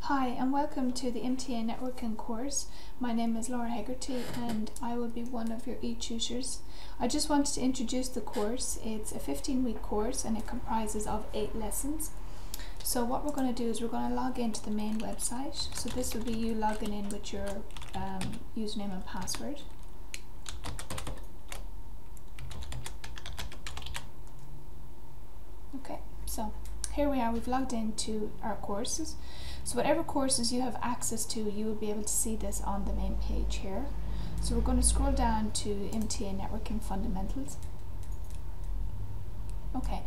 Hi and welcome to the MTA networking course. My name is Laura Hegarty and I will be one of your e-tutors. I just wanted to introduce the course. It's a 15-week course and it comprises of 8 lessons. So what we're going to do is we're going to log into the main website. So this will be you logging in with your username and password. Okay, so here we are, we've logged into our courses. So whatever courses you have access to, you will be able to see this on the main page here. So we're going to scroll down to MTA Networking Fundamentals. Okay,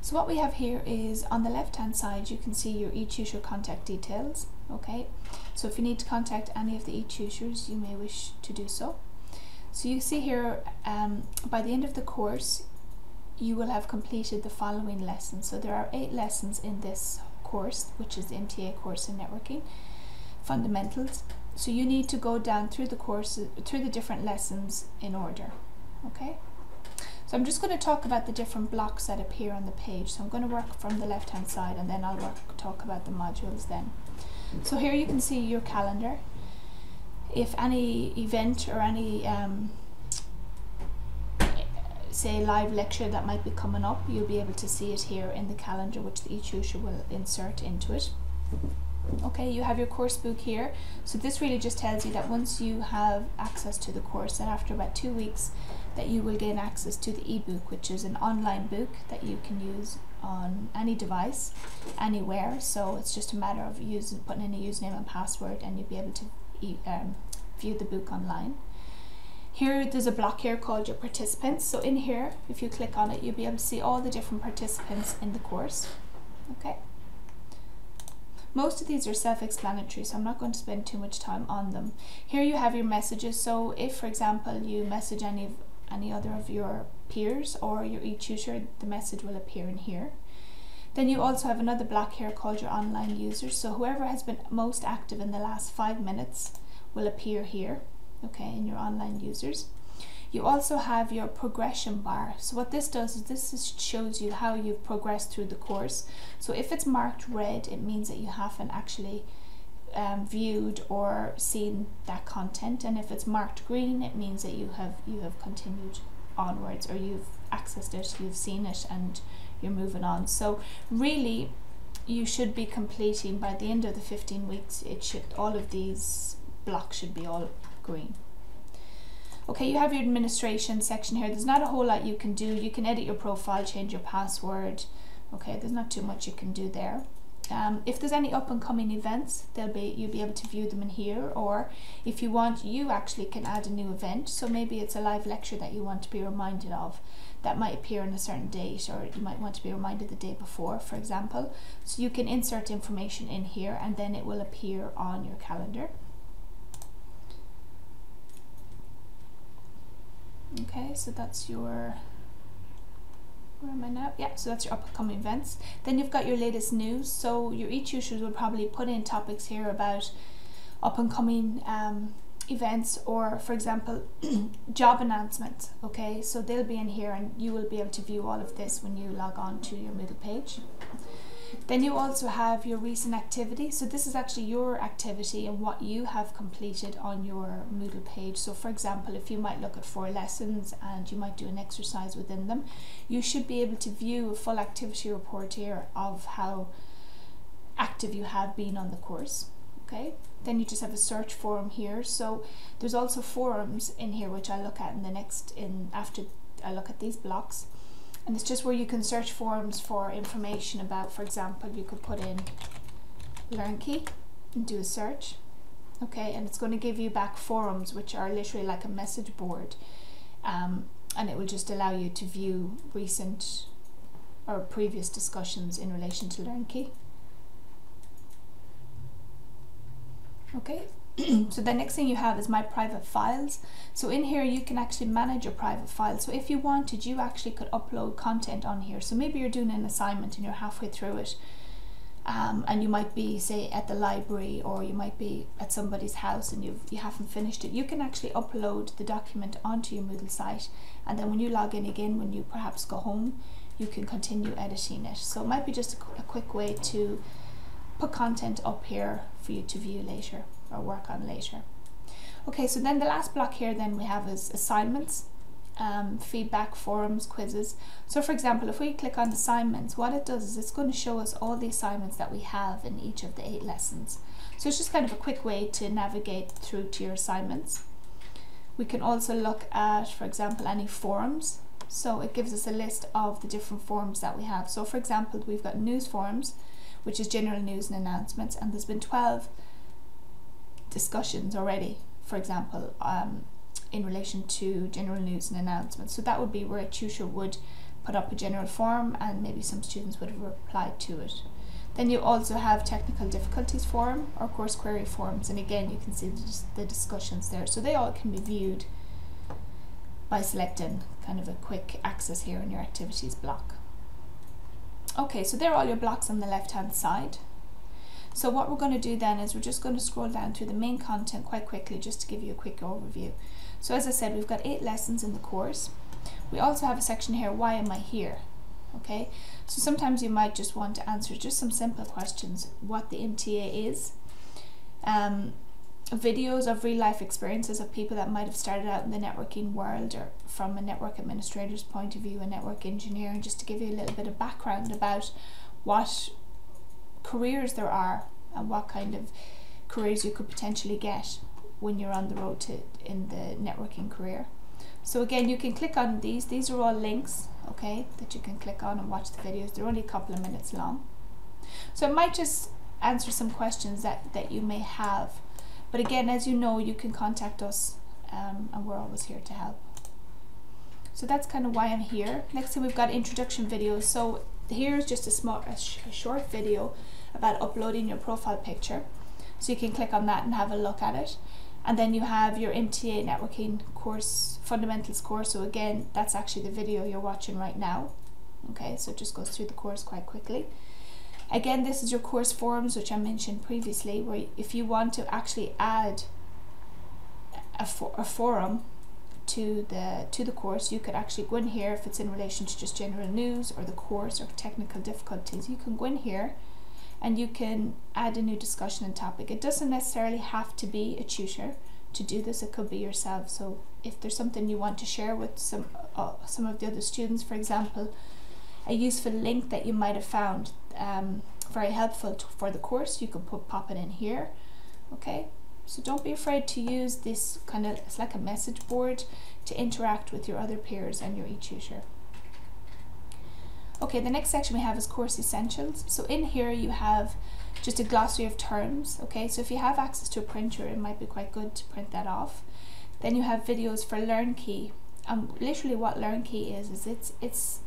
so what we have here is on the left hand side you can see your e-tutor contact details. Okay, so if you need to contact any of the e-tutors you may wish to do so. So you see here by the end of the course you will have completed the following lessons. So there are 8 lessons in this course, which is the MTA course in networking fundamentals. So you need to go down through the courses, through the different lessons in order. Okay, so I'm just going to talk about the different blocks that appear on the page. So I'm going to work from the left hand side and then I'll talk about the modules then. So here you can see your calendar. If any event or any say live lecture that might be coming up, you'll be able to see it here in the calendar, which the e-tutor will insert into it. Okay, you have your course book here. So this really just tells you that once you have access to the course, that after about 2 weeks that you will gain access to the ebook, which is an online book that you can use on any device, anywhere. So it's just a matter of putting in a username and password and you'll be able to view the book online. Here there's a block here called your participants. So in here, if you click on it, you'll be able to see all the different participants in the course. Okay. Most of these are self-explanatory, so I'm not going to spend too much time on them. Here you have your messages. So if, for example, you message any other of your peers or your e-tutor, the message will appear in here. Then you also have another block here called your online users. So whoever has been most active in the last 5 minutes will appear here. Okay, in your online users. You also have your progression bar. So what this does is this shows you how you've progressed through the course. So if it's marked red, it means that you haven't actually viewed or seen that content, and if it's marked green, it means that you have continued onwards, or you've accessed it, you've seen it, and you're moving on. So really, you should be completing by the end of the 15 weeks. All of these blocks should be all green. Okay, you have your administration section here. There's not a whole lot you can do. You can edit your profile, change your password. Okay, there's not too much you can do there. If there's any up and coming events, you'll be able to view them in here, or if you want, you actually can add a new event. So maybe it's a live lecture that you want to be reminded of that might appear on a certain date, or you might want to be reminded the day before, for example. So you can insert information in here and then it will appear on your calendar. Okay, so that's your, where am I now? Yeah, so that's your upcoming events. Then you've got your latest news. So your e-tutors will probably put in topics here about up and coming events, or for example job announcements. Okay, so they'll be in here and you will be able to view all of this when you log on to your Moodle page. Then you also have your recent activity. So this is actually your activity and what you have completed on your Moodle page. So for example, if you might look at 4 lessons and you might do an exercise within them, you should be able to view a full activity report here of how active you have been on the course. Okay, then you just have a search forum here. So there's also forums in here, which I'll look at after I look at these blocks. And it's just where you can search forums for information about, for example, you could put in LearnKey and do a search. Okay, and it's going to give you back forums, which are literally like a message board, and it will just allow you to view recent or previous discussions in relation to LearnKey. Okay. So the next thing you have is my private files. So in here you can actually manage your private files. So if you wanted, you actually could upload content on here. So maybe you're doing an assignment and you're halfway through it, and you might be, say, at the library, or you might be at somebody's house and you haven't finished it. You can actually upload the document onto your Moodle site, and then when you log in again, when you perhaps go home, you can continue editing it. So it might be just a quick way to put content up here for you to view later or work on later. Okay, so then the last block here then we have is assignments, feedback, forums, quizzes. So for example, if we click on assignments, what it does is it's going to show us all the assignments that we have in each of the 8 lessons. So it's just kind of a quick way to navigate through to your assignments. We can also look at, for example, any forums. So it gives us a list of the different forums that we have. So for example, we've got news forums, which is general news and announcements, and there's been 12 discussions already, for example, in relation to general news and announcements. So that would be where a tutor would put up a general forum and maybe some students would have replied to it. Then you also have technical difficulties forum or course query forums, and again you can see the discussions there. So they all can be viewed by selecting kind of a quick access here in your activities block. Okay, so there are all your blocks on the left hand side. So what we're going to do then is we're just going to scroll down through the main content quite quickly just to give you a quick overview. So as I said, we've got 8 lessons in the course. We also have a section here, why am I here? Okay, so sometimes you might just want to answer just some simple questions, what the MTA is, videos of real life experiences of people that might have started out in the networking world or from a network administrator's point of view, a network engineer, and just to give you a little bit of background about what careers there are and what kind of careers you could potentially get when you're on the road to in the networking career. So again, you can click on these are all links, okay, that you can click on and watch the videos. They're only a couple of minutes long, so it might just answer some questions that you may have, but again, as you know, you can contact us and we're always here to help. So that's kind of why I'm here. Next thing, we've got introduction videos. So here's just a short video about uploading your profile picture, so you can click on that and have a look at it. And then you have your MTA networking course, fundamentals course. So again, that's actually the video you're watching right now. Okay, so it just goes through the course quite quickly. Again, this is your course forums, which I mentioned previously, where if you want to actually add a forum to the course, you could actually go in here. If it's in relation to just general news or the course or technical difficulties, you can go in here and you can add a new discussion and topic. It doesn't necessarily have to be a tutor to do this, it could be yourself. So if there's something you want to share with some of the other students, for example, a useful link that you might have found very helpful for the course, you could pop it in here. Okay, so don't be afraid to use this kind of, it's like a message board to interact with your other peers and your e-tutor. Okay, the next section we have is course essentials. So in here you have just a glossary of terms. Okay, so if you have access to a printer, it might be quite good to print that off. Then you have videos for LearnKey. Literally what LearnKey is it's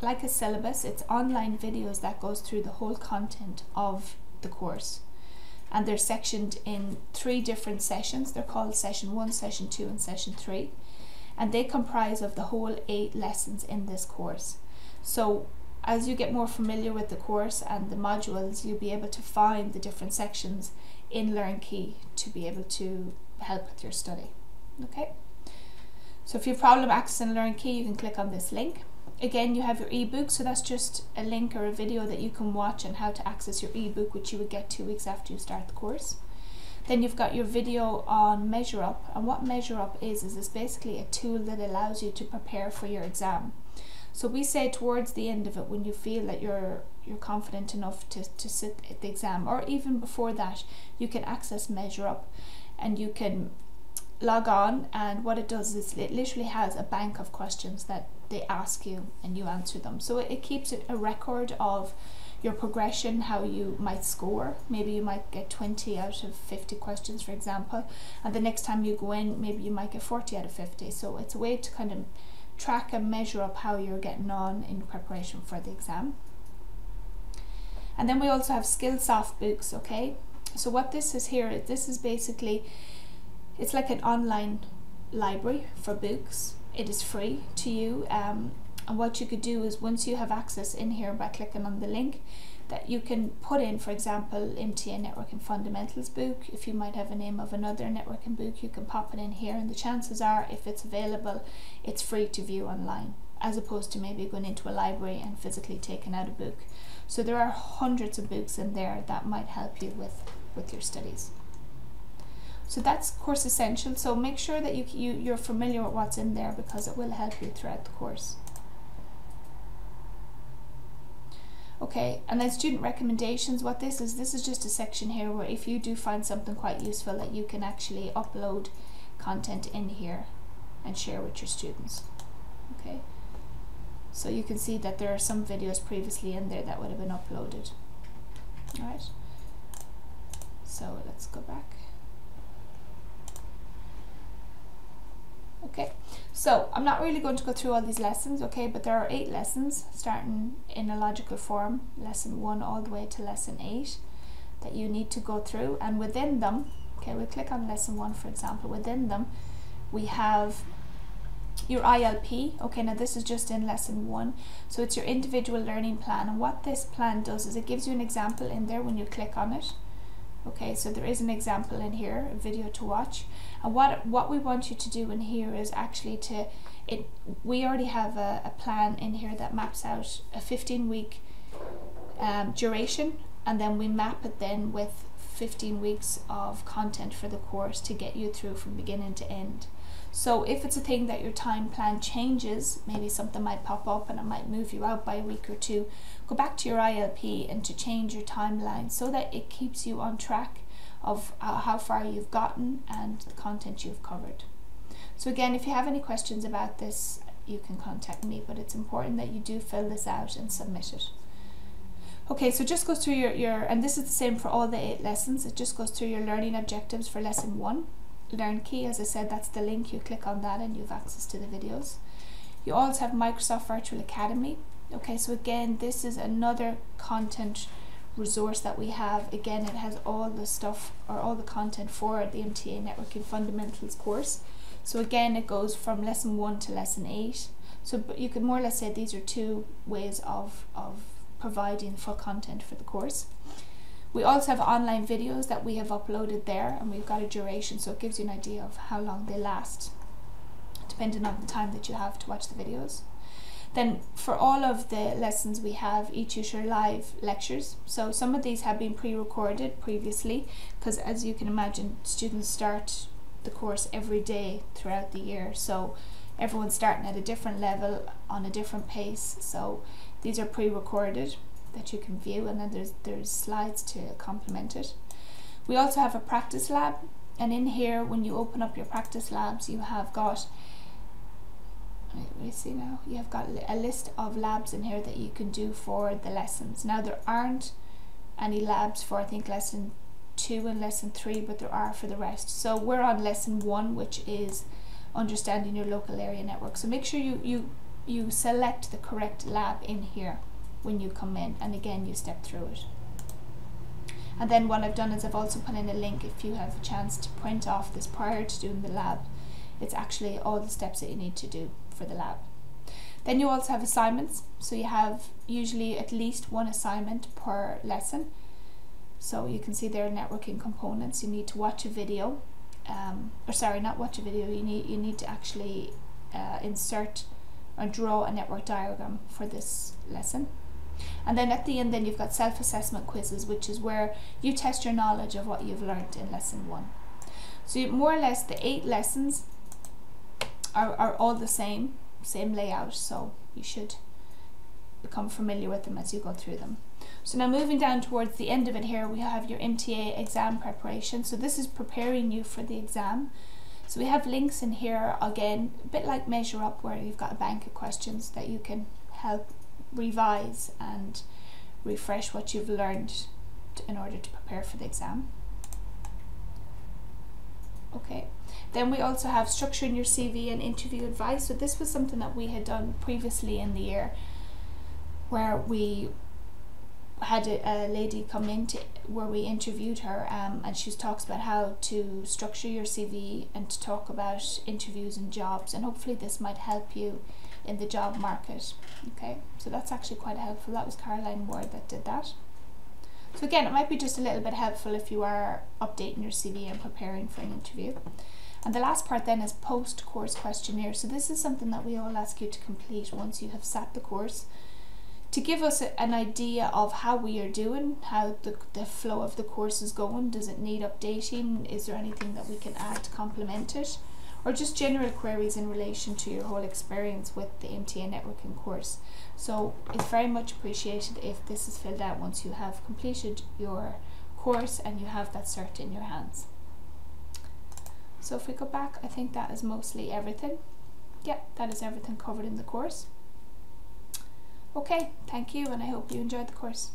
like a syllabus. It's online videos that goes through the whole content of the course, and they're sectioned in 3 different sessions. They're called session 1, session 2 and session 3, and they comprise of the whole 8 lessons in this course. So as you get more familiar with the course and the modules, you'll be able to find the different sections in LearnKey to be able to help with your study. Okay, so if you have problem accessing LearnKey, you can click on this link. Again, you have your ebook, so that's just a link or a video that you can watch on how to access your ebook, which you would get 2 weeks after you start the course. Then you've got your video on Measure Up, and what Measure Up is it's basically a tool that allows you to prepare for your exam. So we say towards the end of it, when you feel that you're confident enough to sit at the exam, or even before that, you can access Measure Up and you can log on, and what it does is it literally has a bank of questions that they ask you and you answer them. So it keeps a record of your progression, how you might score. Maybe you might get 20 out of 50 questions, for example, and the next time you go in, maybe you might get 40 out of 50. So it's a way to kind of track and measure up how you're getting on in preparation for the exam. And then we also have Skillset books. Okay, so what this is here, this is basically, it's like an online library for books. It is free to you, and what you could do is, once you have access in here by clicking on the link, that you can put in, for example, MTA Networking Fundamentals book. If you might have a name of another networking book, you can pop it in here, and the chances are, if it's available, it's free to view online. as opposed to maybe going into a library and physically taking out a book. So there are hundreds of books in there that might help you with your studies. So that's course essential. So make sure that you're familiar with what's in there, because it will help you throughout the course. Okay, and then student recommendations. What this is just a section here where if you do find something quite useful, that you can actually upload content in here and share with your students. Okay, so you can see that there are some videos previously in there that would have been uploaded. All right, so let's go back. Okay, so I'm not really going to go through all these lessons, okay, but there are 8 lessons starting in a logical form, lesson 1 all the way to lesson 8, that you need to go through. And within them, okay, we'll click on lesson 1 for example. Within them we have your ILP. Okay, now this is just in lesson 1, so it's your individual learning plan, and what this plan does is it gives you an example in there when you click on it. Okay, so there is an example in here, a video to watch, and what we want you to do in here is actually we already have a plan in here that maps out a 15-week duration, and then we map it then with 15 weeks of content for the course to get you through from beginning to end. So if it's a thing that your time plan changes, maybe something might pop up and it might move you out by a week or 2, go back to your ILP and to change your timeline so that it keeps you on track of how far you've gotten and the content you've covered. So again, if you have any questions about this, you can contact me, but it's important that you do fill this out and submit it. Okay, so just goes through your and this is the same for all the 8 lessons. It just goes through your learning objectives for lesson 1. Learn Key, as I said, that's the link. You click on that and you have access to the videos. You also have Microsoft Virtual Academy. Okay, so again, this is another content resource that we have. Again, it has all the stuff or all the content for the MTA Networking Fundamentals course. So again, it goes from lesson 1 to lesson 8. So you could more or less say these are 2 ways of providing full content for the course. We also have online videos that we have uploaded there, and we've got a duration, so it gives you an idea of how long they last, depending on the time that you have to watch the videos. Then for all of the lessons we have eTutor live lectures. So some of these have been pre-recorded previously, because as you can imagine, students start the course every day throughout the year, so everyone's starting at a different level on a different pace. So these are pre-recorded that you can view, and then there's slides to complement it. We also have a practice lab, and in here when you open up your practice labs, you have got, we see now, you have got a list of labs in here that you can do for the lessons. Now there aren't any labs for I think lesson 2 and lesson 3, but there are for the rest. So we're on lesson 1, which is understanding your local area network. So make sure you select the correct lab in here when you come in, and again you step through it. And then what I've done is I've also put in a link if you have a chance to print off this prior to doing the lab. It's actually all the steps that you need to do for the lab. Then you also have assignments, so you have usually at least 1 assignment per lesson. So you can see there are networking components. You need to watch a video, or sorry, not watch a video, you need to actually insert or draw a network diagram for this lesson. And then at the end, then you've got self-assessment quizzes, which is where you test your knowledge of what you've learned in lesson 1. So more or less the 8 lessons are all the same layout, so you should become familiar with them as you go through them. So now moving down towards the end of it here, we have your MTA exam preparation. So this is preparing you for the exam. So we have links in here, again, a bit like Measure Up, where you've got a bank of questions that you can help revise and refresh what you've learned in order to prepare for the exam. Okay, then we also have structuring your CV and interview advice. So this was something that we had done previously in the year, where we had a lady come in where we interviewed her, and she talks about how to structure your CV and to talk about interviews and jobs, and hopefully this might help you in the job market. Okay, so that's actually quite helpful. That was Caroline Ward that did that. So again, it might be just a little bit helpful if you are updating your CV and preparing for an interview. And the last part then is post-course questionnaire. So this is something that we all ask you to complete once you have sat the course, to give us an idea of how we are doing, how the flow of the course is going. Does it need updating? Is there anything that we can add to complement it? Or just general queries in relation to your whole experience with the MTA networking course. So it's very much appreciated if this is filled out once you have completed your course and you have that cert in your hands. So if we go back, I think that is mostly everything. Yeah, that is everything covered in the course. Okay, thank you, and I hope you enjoyed the course.